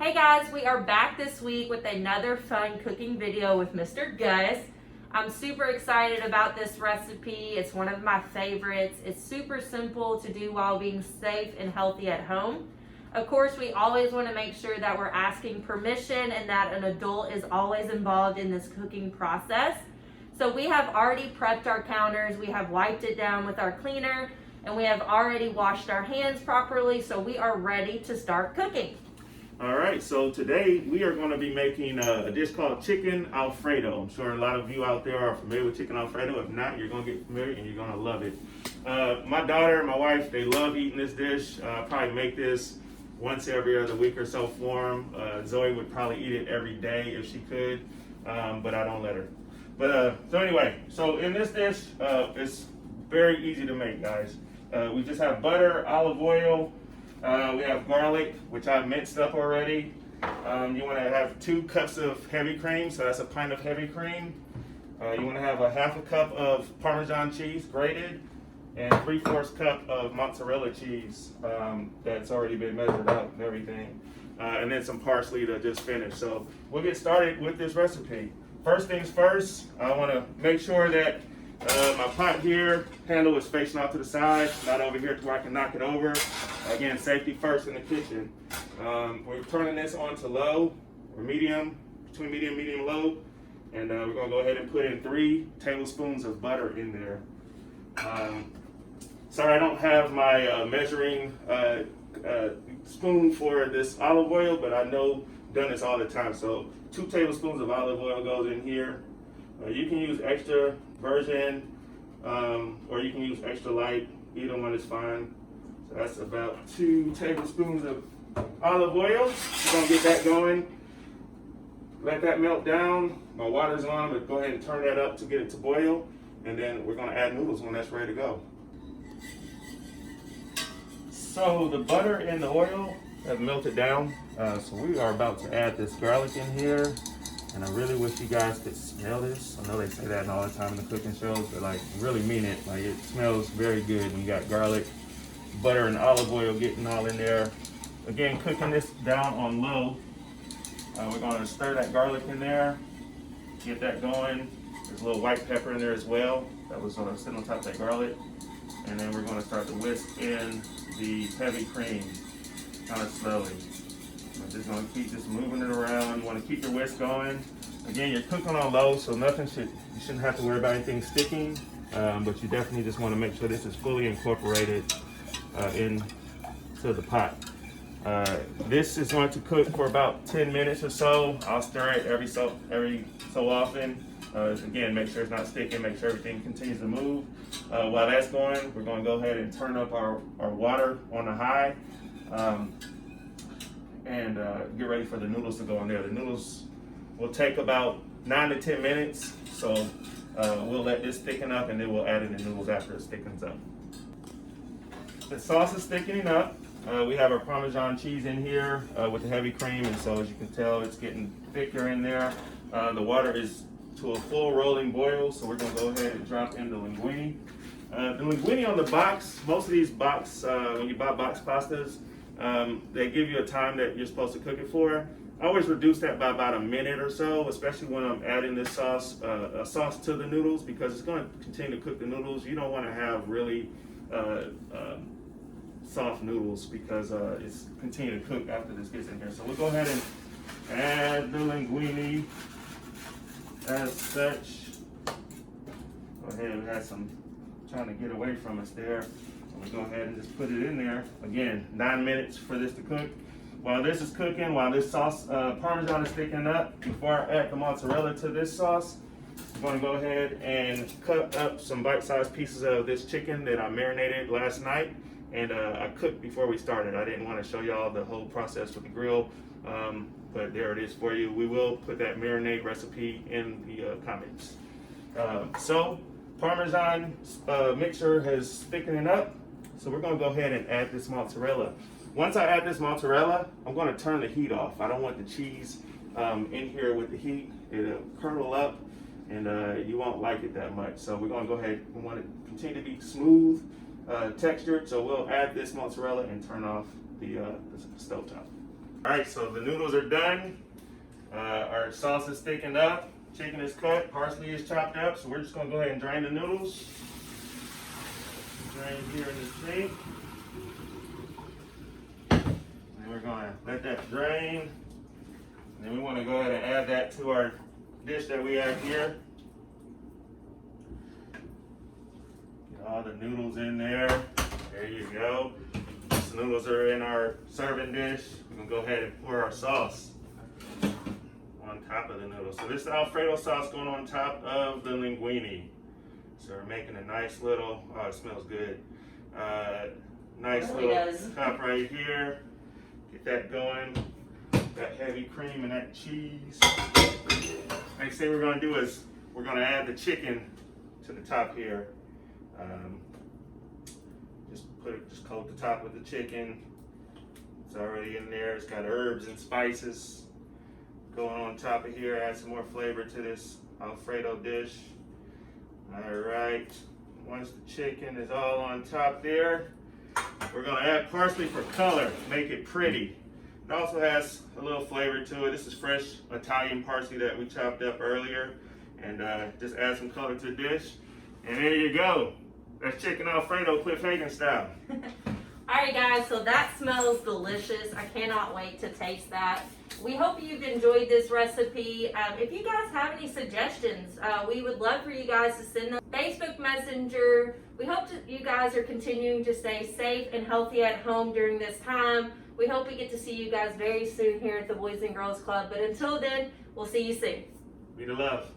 Hey guys, we are back this week with another fun cooking video with Mr. Gus. I'm super excited about this recipe. It's one of my favorites. It's super simple to do while being safe and healthy at home. Of course, we always want to make sure that we're asking permission and that an adult is always involved in this cooking process. So we have already prepped our counters, we have wiped it down with our cleaner, and we have already washed our hands properly, so we are ready to start cooking. All right, so today we are going to be making a dish called Chicken Alfredo. I'm sure a lot of you out there are familiar with Chicken Alfredo. If not, you're going to get familiar and you're going to love it. My daughter and my wife, they love eating this dish. I probably make this once every other week or so for them. Zoe would probably eat it every day if she could, but I don't let her. But so anyway, so in this dish, it's very easy to make, guys. We just have butter, olive oil. We have garlic, which I've minced up already. You want to have 2 cups of heavy cream, so that's a pint of heavy cream. You want to have a half a cup of Parmesan cheese, grated, and 3/4 cup of mozzarella cheese that's already been measured out and everything. And then some parsley to just finish. So we'll get started with this recipe. First things first, I want to make sure that my pot here handle is facing off to the side, not over here to where I can knock it over. Again, safety first in the kitchen. We're turning this on to low or medium, between medium, low. And we're gonna go ahead and put in 3 tablespoons of butter in there. Sorry, I don't have my measuring spoon for this olive oil, but I know I've done this all the time. So 2 tablespoons of olive oil goes in here. You can use extra virgin, or you can use extra light. Either one is fine. So that's about 2 tablespoons of olive oil. We're gonna get that going. Let that melt down. My water's on, but go ahead and turn that up to get it to boil. And then we're gonna add noodles when that's ready to go. So the butter and the oil have melted down. So we are about to add this garlic in here. And I really wish you guys could smell this. I know they say that all the time in the cooking shows, but like really mean it. Like it smells very good when you got garlic, butter, and olive oil getting all in there. Again, cooking this down on low. We're gonna stir that garlic in there, get that going. There's a little white pepper in there as well. That was gonna sit on top of that garlic. And then we're gonna start to whisk in the heavy cream, kind of slowly. I'm just gonna keep just moving it around. You wanna keep your whisk going. Again, you're cooking on low, so you shouldn't have to worry about anything sticking, but you definitely just wanna make sure this is fully incorporated into the pot. This is going to cook for about 10 minutes or so. I'll stir it every so often. Again, make sure it's not sticking, make sure everything continues to move. While that's going, we're gonna go ahead and turn up our water on the high. And get ready for the noodles to go in there. The noodles will take about 9 to 10 minutes, so we'll let this thicken up and then we'll add in the noodles after it thickens up. The sauce is thickening up. We have our Parmesan cheese in here with the heavy cream, and so as you can tell, it's getting thicker in there. The water is to a full rolling boil, so we're gonna go ahead and drop in the linguine. The linguine on the box, most of these box, when you buy box pastas, they give you a time that you're supposed to cook it for. I always reduce that by about a minute or so, especially when I'm adding this sauce to the noodles, because it's going to continue to cook the noodles. You don't want to have really soft noodles because it's continuing to cook after this gets in here. So we'll go ahead and add the linguine as such. Go ahead and have some trying to get away from us there. We'll go ahead and just put it in there. Again, 9 minutes for this to cook. While this is cooking, while this sauce, Parmesan is thickening up, before I add the mozzarella to this sauce, I'm gonna go ahead and cut up some bite-sized pieces of this chicken that I marinated last night. And I cooked before we started. I didn't want to show y'all the whole process with the grill, but there it is for you. We will put that marinade recipe in the comments. So Parmesan mixture is thickening up. So we're gonna go ahead and add this mozzarella. Once I add this mozzarella, I'm gonna turn the heat off. I don't want the cheese in here with the heat. It'll curdle up and you won't like it that much. So we're gonna go ahead, we want it to continue to be smooth, textured. So we'll add this mozzarella and turn off the stovetop. All right, so the noodles are done. Our sauce is thickened up. Chicken is cut. Parsley is chopped up. So we're just gonna go ahead and drain the noodles. Drain here in the sink. And we're gonna let that drain. And then we wanna go ahead and add that to our dish that we have here. Get all the noodles in there. There you go. The noodles are in our serving dish. We're gonna go ahead and pour our sauce on top of the noodles. So this is the Alfredo sauce going on top of the linguine. So we're making a nice little, oh, it smells good. Nice It really little does. top right here. Get that going. That heavy cream and that cheese. Next thing we're gonna do is we're gonna add the chicken to the top here. Just coat the top with the chicken. It's already in there. It's got herbs and spices going on top of here. Add some more flavor to this Alfredo dish. All right. Once the chicken is all on top there, we're gonna add parsley for color, make it pretty. It also has a little flavor to it. This is fresh Italian parsley that we chopped up earlier, and just add some color to the dish. And there you go. That's Chicken Alfredo, Cliff Hagen style. Alright guys, so that smells delicious. I cannot wait to taste that. We hope you've enjoyed this recipe. If you guys have any suggestions, we would love for you guys to send them Facebook Messenger. We hope that you guys are continuing to stay safe and healthy at home during this time. We hope we get to see you guys very soon here at the Boys and Girls Club. But until then, we'll see you soon. Be the love.